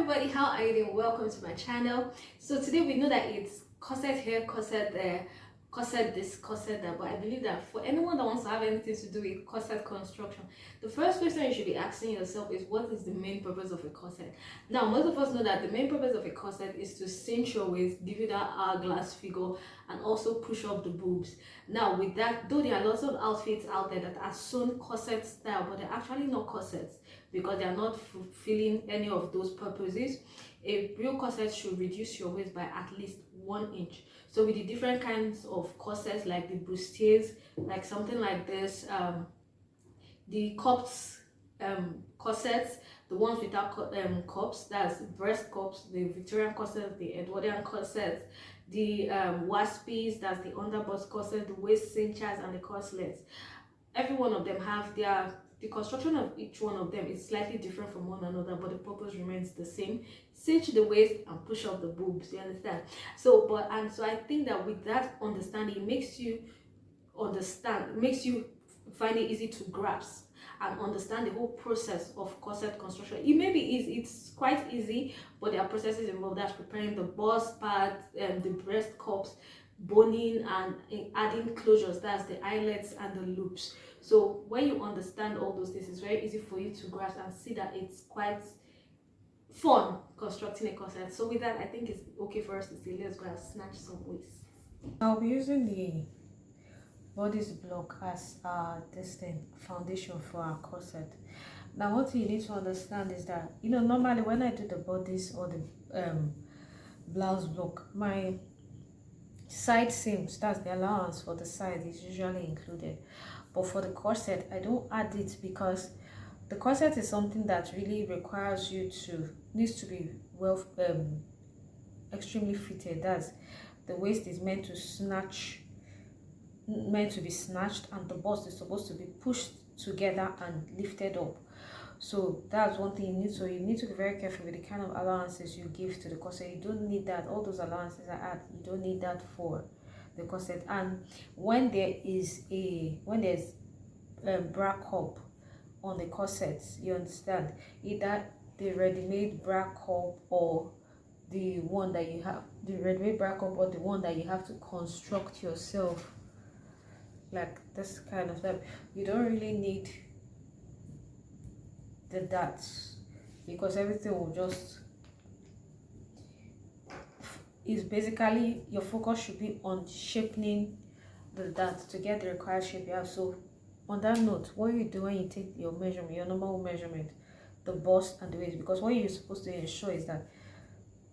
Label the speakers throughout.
Speaker 1: everybody, how are you doing? Welcome to my channel. So today we know that it's corset here, corset there, corset this, corset that, but I believe that for anyone that wants to have anything to do with corset construction, the first question you should be asking yourself is, what is the main purpose of a corset? Now, most of us know that the main purpose of a corset is to cinch your waist, give you that hourglass figure, and also push up the boobs. Now with that, though there are lots of outfits out there that are sewn corset style, but they're actually not corsets because they are not fulfilling any of those purposes. A real corset should reduce your waist by at least 1 inch. So with the different kinds of corsets, like the bustiers, like something like this, the cups corsets, the ones without cups, that's breast cups, the Victorian corsets, the Edwardian corsets, the waspies, that's the underbust corset, the waist cinchers, and the corselets. Every one of them have the construction of each one of them is slightly different from one another, but the purpose remains the same: cinch the waist and push up the boobs. You understand? So I think that with that understanding, it makes you find it easy to grasp and understand the whole process of corset construction. It may be easy, it's quite easy, but there are processes involved. That's preparing the bust part, the breast cups, boning, and adding closures, that's the eyelets and the loops. So when you understand all those things, it's very easy for you to grasp and see that it's quite fun constructing a corset. So with that, I think it's okay for us to say, let's go and snatch some waist.
Speaker 2: I'll be using the bodice block as foundation for our corset. Now what you need to understand is that, normally when I do the bodice or the blouse block, my side seams, that's the allowance for the side, is usually included. But for the corset, I don't add it because the corset is something that really requires needs to be well extremely fitted. That's the waist is meant to be snatched, and the bust is supposed to be pushed together and lifted up. So that's one thing you need to be very careful with the kind of allowances you give to the corset. You don't need that. All those allowances I add, you don't need that for the corset. And when there's bra cup on the corset, you understand, either the ready-made bra cup or the one that you have, the ready-made bra cup, or the one that you have to construct yourself, like this kind of stuff, you don't really need the darts, because everything will just is basically, your focus should be on shaping the darts to get the required shape you have. So on that note, what you do when you take your measurement, your normal measurement, the bust and the waist, because what you're supposed to ensure is that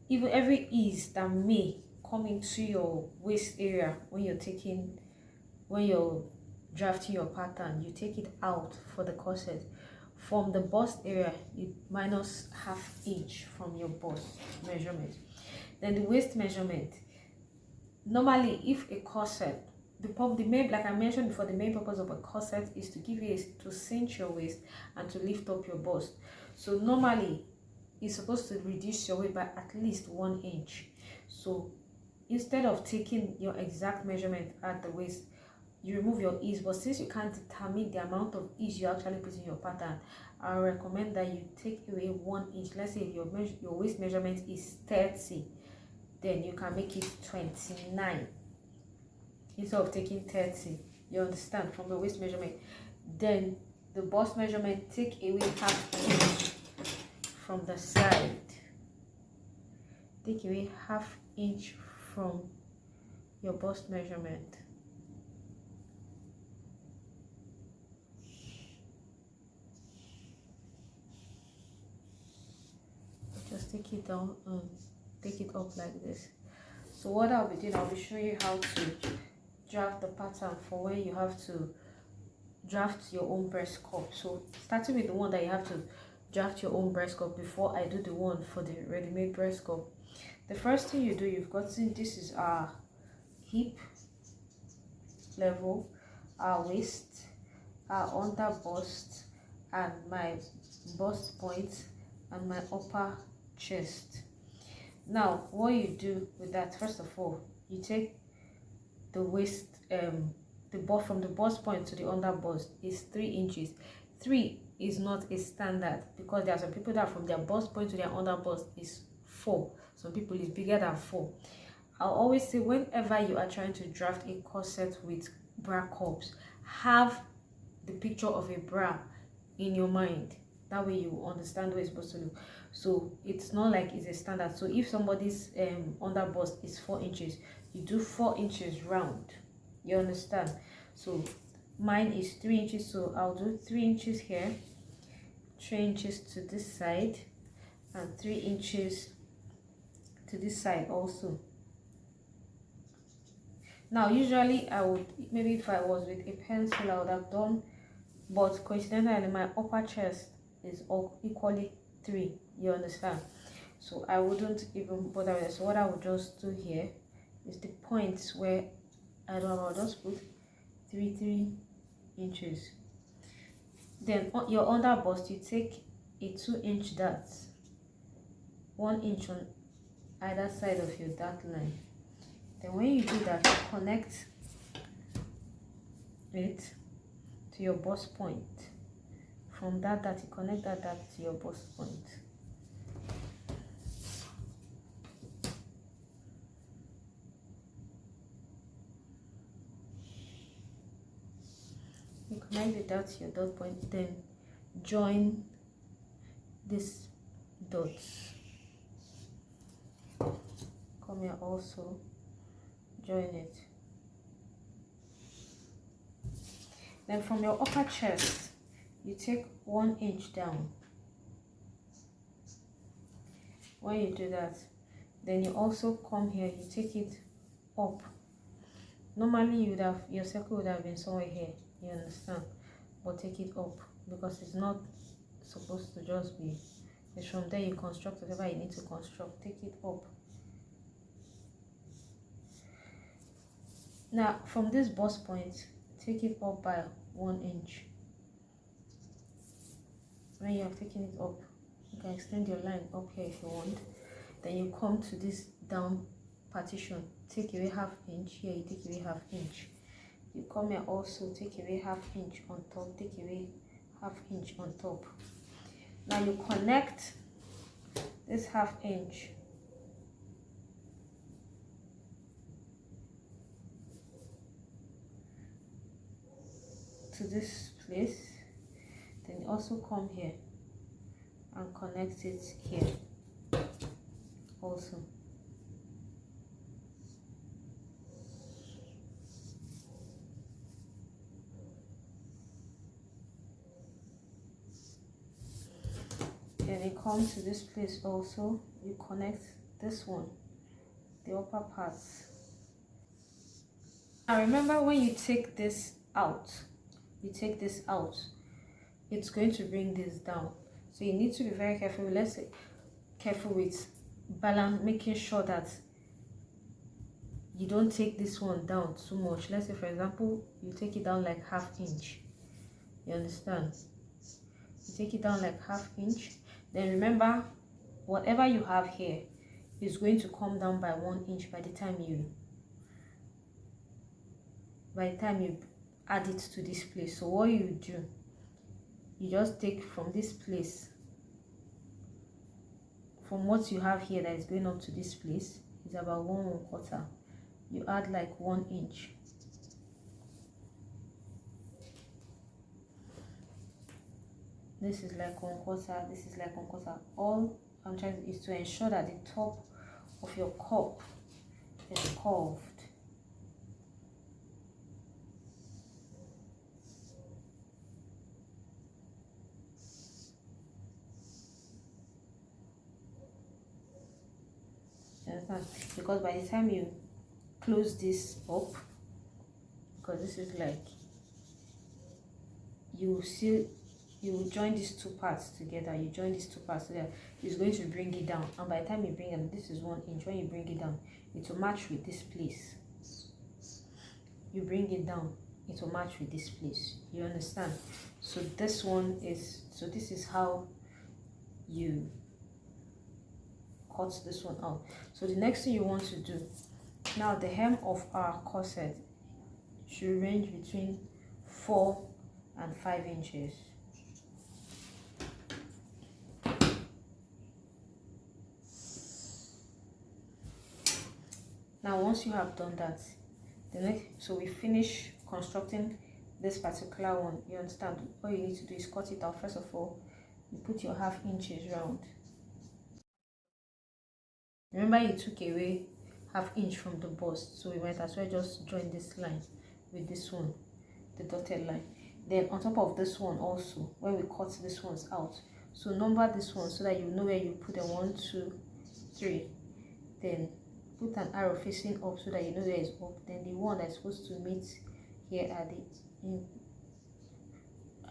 Speaker 2: even every ease that may come into your waist area when you're drafting your pattern, you take it out for the corset. From the bust area, you minus ½ inch from your bust measurement. Then the waist measurement. Normally, if a corset, like I mentioned before, the main purpose of a corset is to to cinch your waist and to lift up your bust. So normally, it's supposed to reduce your weight by at least 1 inch. So instead of taking your exact measurement at the waist, you remove your ease. But since you can't determine the amount of ease you actually put in your pattern, I recommend that you take away 1 inch. Let's say if your waist measurement is 30, then you can make it 29 instead of taking 30. You understand, from the waist measurement. Then the bust measurement, take away ½ inch from the side. Take away ½ inch from your bust measurement. Just take it down and take it up like this. So what I'll be doing, I'll be showing you how to draft the pattern for when you have to draft your own breast cup. So starting with the one that you have to draft your own breast cup, before I do the one for the ready-made breast cup, the first thing you do, you've got to, this is our hip level, our waist, our under bust, and my bust point, and my upper chest. Now what you do with that, first of all, you take the waist, from the bust point to the under bust is 3 inches. 3 is not a standard, because there are some people that from their bust point to their under bust is 4. Some people is bigger than 4. I'll always say, whenever you are trying to draft a corset with bra cups, have the picture of a bra in your mind. That way you understand what it's supposed to look. So it's not like it's a standard. So if somebody's under bust is 4 inches, you do 4 inches round. You understand? So mine is 3 inches, so I'll do 3 inches here, 3 inches to this side, and 3 inches to this side also. Now usually I would, maybe if I was with a pencil I would have done, but coincidentally my upper chest is all equally 3. You understand? So I wouldn't even bother with it. So what I would just do here is the points where I don't know, I'll just put 3 inches. Then on your under bust, you take a 2-inch dart, 1 inch on either side of your dart line. Then when you do that, you connect it to your bust point. From that dart, you connect that dart to your bust point. You connect the dart to your dot point, then join this dots. Come here also, join it. Then from your upper chest, you take 1 inch down. When you do that, then you also come here, you take it up. Normally you would have, your circle would have been somewhere here, you understand, but take it up, because it's not supposed to just be, it's from there you construct whatever you need to construct. Take it up. Now from this bust point, take it up by 1 inch. When you have taken it up, you can extend your line up here if you want. Then you come to this down partition, take away 1/2 inch. Here you take away 1/2 inch. You come here also, take away 1/2 inch on top, take away 1/2 inch on top. Now you connect this 1/2 inch to this place. Then you also come here and connect it here also. Then you come to this place also, you connect this one, the upper parts. Now remember, when you take this out, it's going to bring this down. So you need to be very careful. Let's say careful with balance, making sure that you don't take this one down too much. Let's say for example you take it down like 1/2 inch. You understand? You take it down like 1/2 inch. Then remember, whatever you have here is going to come down by 1 inch by the time you add it to this place. So what you do, you just take from this place, from what you have here that is going up to this place is about 1/4. You add like 1 inch. This is like 1/4, this is like 1/4. All I'm trying to do is to ensure that the top of your cup is curved. Because by the time you close this up, because this is like, you join these two parts together, it's going to bring it down. And by the time you bring it, this is 1 inch. When you bring it down, it will match with this place. You bring it down, it will match with this place. You understand? So this is how you cut this one out. So the next thing you want to do, now the hem of our corset should range between 4 and 5 inches. Now once you have done that, the next, so we finish constructing this particular one. You understand? All you need to do is cut it out. First of all, you put your half inches round. Remember you took away half inch from the bust, so we might as well just join this line with this one, the dotted line. Then on top of this one also, when we cut these ones out, so number this one so that you know where you put them. 1 2 3. Then put an arrow facing up so that you know where it's up. Then the one that's supposed to meet here at the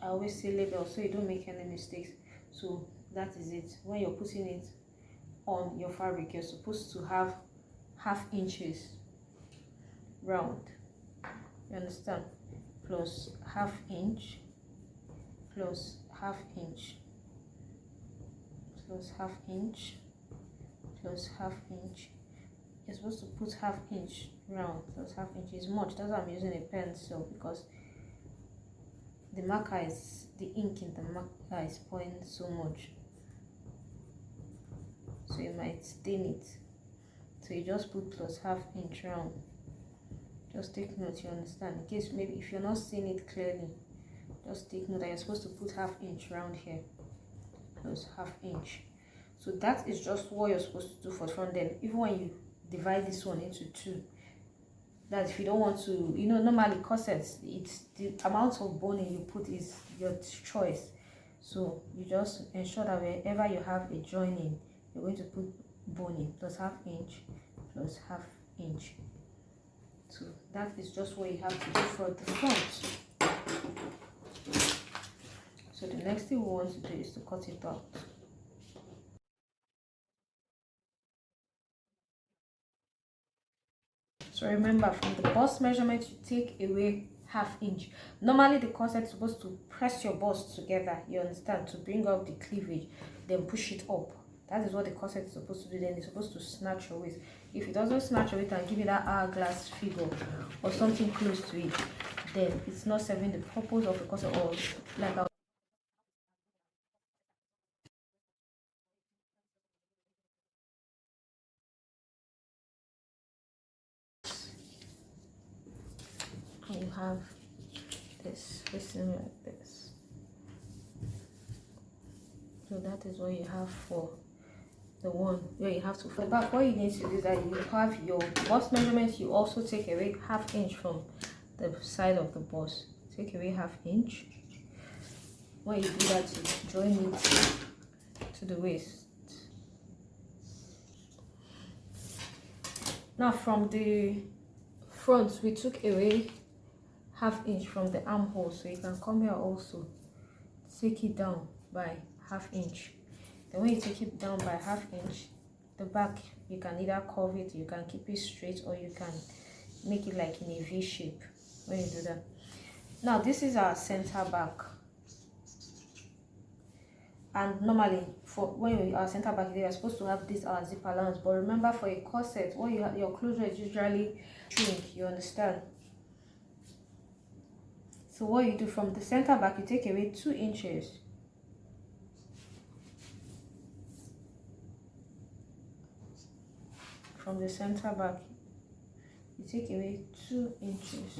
Speaker 2: I always say label so you don't make any mistakes. So that is it. When you're putting it on your fabric, you're supposed to have half inches round, you understand, plus half inch, plus half inch, plus half inch, plus half inch. You're supposed to put half inch round plus half inch. Is much, that's why I'm using a pencil, because the marker is, the ink in the marker is pouring so much, so you might stain it. So you just put plus half inch round. Just take note, you understand, in case maybe if you're not seeing it clearly, just take note that you're supposed to put half inch round here plus half inch. So that is just what you're supposed to do for the front. Then even when you divide this one into two, that if you don't want to, you know, normally corsets, it's the amount of boning you put is your choice. So you just ensure that wherever you have a joining, you're going to put boning plus half inch plus half inch. So that is just what you have to do for the front. So the next thing we want to do is to cut it out. So remember, from the bust measurement, you take away half inch. Normally the corset is supposed to press your bust together, you understand, to bring up the cleavage, then push it up. That is what the corset is supposed to do. Then it's supposed to snatch your waist. If it doesn't snatch your waist and give you that hourglass figure or something close to it, then it's not serving the purpose of the corset. Or like you have this facing like this. So that is what you have for the one where you have to for the back. What you need to do is that you have your bust measurements. You also take away half inch from the side of the bust. Take away half inch. When you do that, you join it to the waist. Now from the front, we took away half inch from the armhole, so you can come here also, take it down by half inch. Then when you take it down by half inch, the back, you can either curve it, you can keep it straight, or you can make it like in a V shape when you do that. Now this is our center back, and normally for when you are center back, you are supposed to have this zip allowance. But remember, for a corset, what you have, your closure is usually shrink, you understand. So what you do, from the center back, you take away 2 inches. From the center back, you take away 2 inches.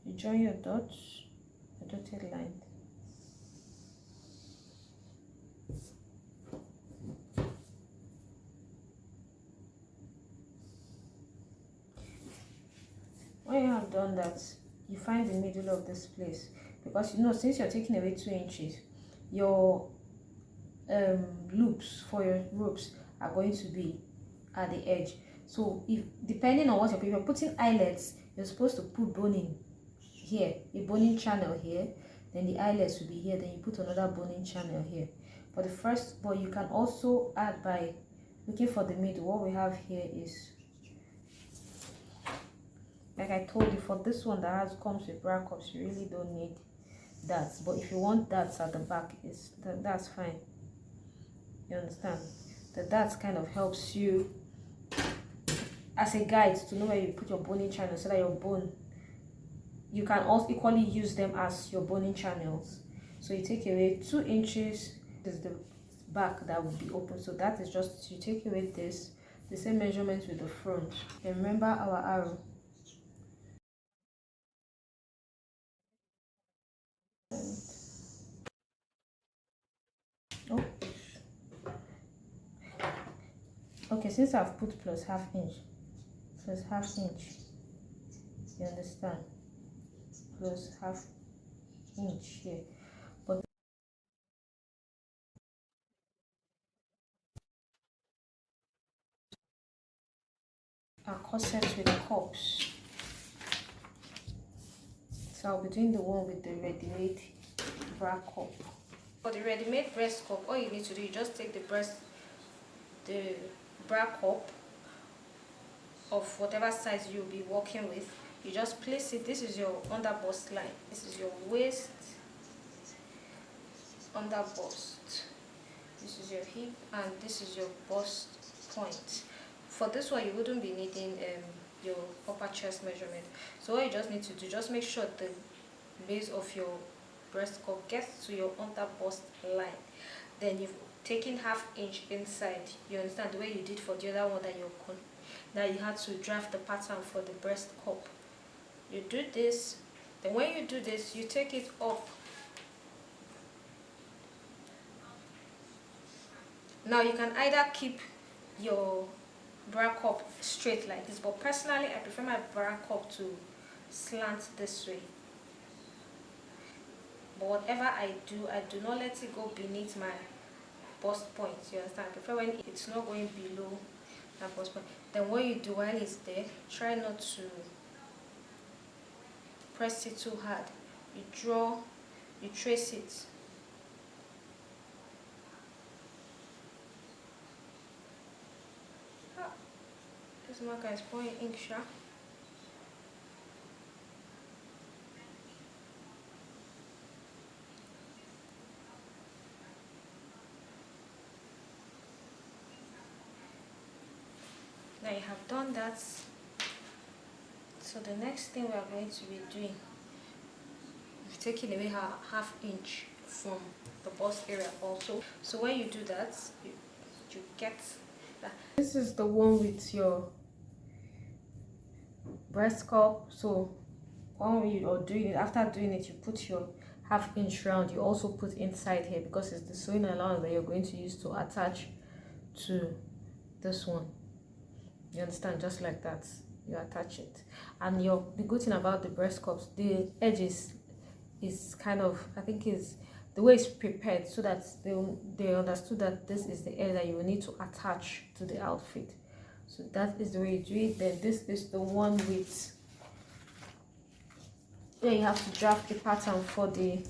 Speaker 2: You join your dots, a dotted line. When you have done that, you find the middle of this place, because you know, since you're taking away 2 inches, your loops for your ropes are going to be at the edge. So if depending on what you're putting eyelets, you're supposed to put boning here, a boning channel here, then the eyelets will be here, then you put another boning channel here. For the first, but you can also add by looking for the middle. What we have here is, like I told you, for this one that comes with bra cups, you really don't need that. But if you want that at the back, that's fine. You understand? That kind of helps you as a guide to know where you put your boning channel, so that your bone, you can also equally use them as your boning channels. So you take away 2 inches. This is the back that will be open. So that is just, you take away this the same measurement with the front. And remember our arrow. Oh, okay, since I've put plus half inch, you understand, plus half inch here, but our corset with cups. So I'll be doing the one with the ready-made bra cup. For the ready-made breast cup, all you need to do, you just take the bra cup of whatever size you'll be working with. You just place it. This is your under bust line. This is your waist, under bust. This is your hip, and this is your bust point. For this one, you wouldn't be needing your upper chest measurement. So what you just need to do, just make sure the base of your breast cup gets to your under bust line. Then you've taken half inch inside. You understand the way you did for the other one that you had to draft the pattern for the breast cup. You do this. Then when you do this, you take it off. Now you can either keep your bra cup straight like this, but personally I prefer my bra cup to slant this way. But whatever I do not let it go beneath my bust point. You understand? I prefer when it's not going below my bust point. Then what you do while it's there, try not to press it too hard. You trace it. This marker is pouring ink, sha. Now you have done that. So the next thing we are going to be doing, we've taken away half inch from the bust area also. So when you do that, you get that. This is the one with your breast cup. So when you are doing it, after doing it, you put your half inch round. You also put inside here because it's the sewing allowance that you're going to use to attach to this one. You understand? Just like that, you attach it. And the good thing about the breast cups, the edges is kind of, I think is the way it's prepared so that they understood that this is the edge that you will need to attach to the outfit. So that is the way you do it. Then this is the one with where you have to draft a pattern for the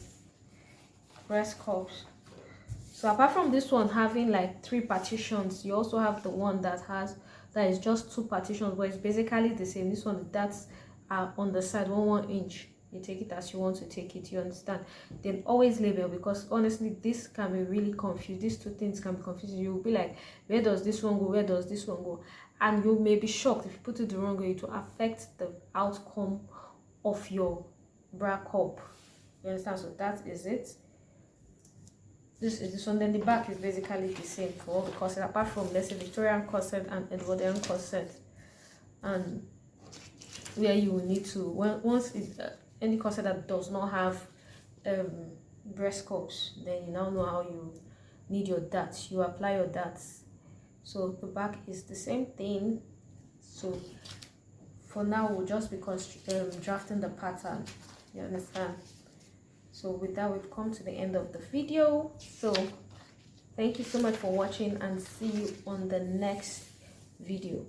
Speaker 2: breast cups. So apart from this one having like 3 partitions, you also have the one that is just 2 partitions, but it's basically the same. This one, that's on the side, 1 inch. You take it as you want to take it, you understand? Then always label, because honestly this can be really confused. These 2 things can be confusing. You'll be like, where does this one go, where does this one go? And you may be shocked if you put it the wrong way. It will affect the outcome of your bra cup. You understand? So that is it. This is this one. Then the back is basically the same for all the corsets, apart from, let's say, Victorian corset and Edwardian corset, and where you will need to, once any corset that does not have breast cups, then you now know how you need your darts. You apply your darts. So the back is the same thing. So for now, we'll just be drafting the pattern. You understand? So with that, we've come to the end of the video. So thank you so much for watching, and see you on the next video.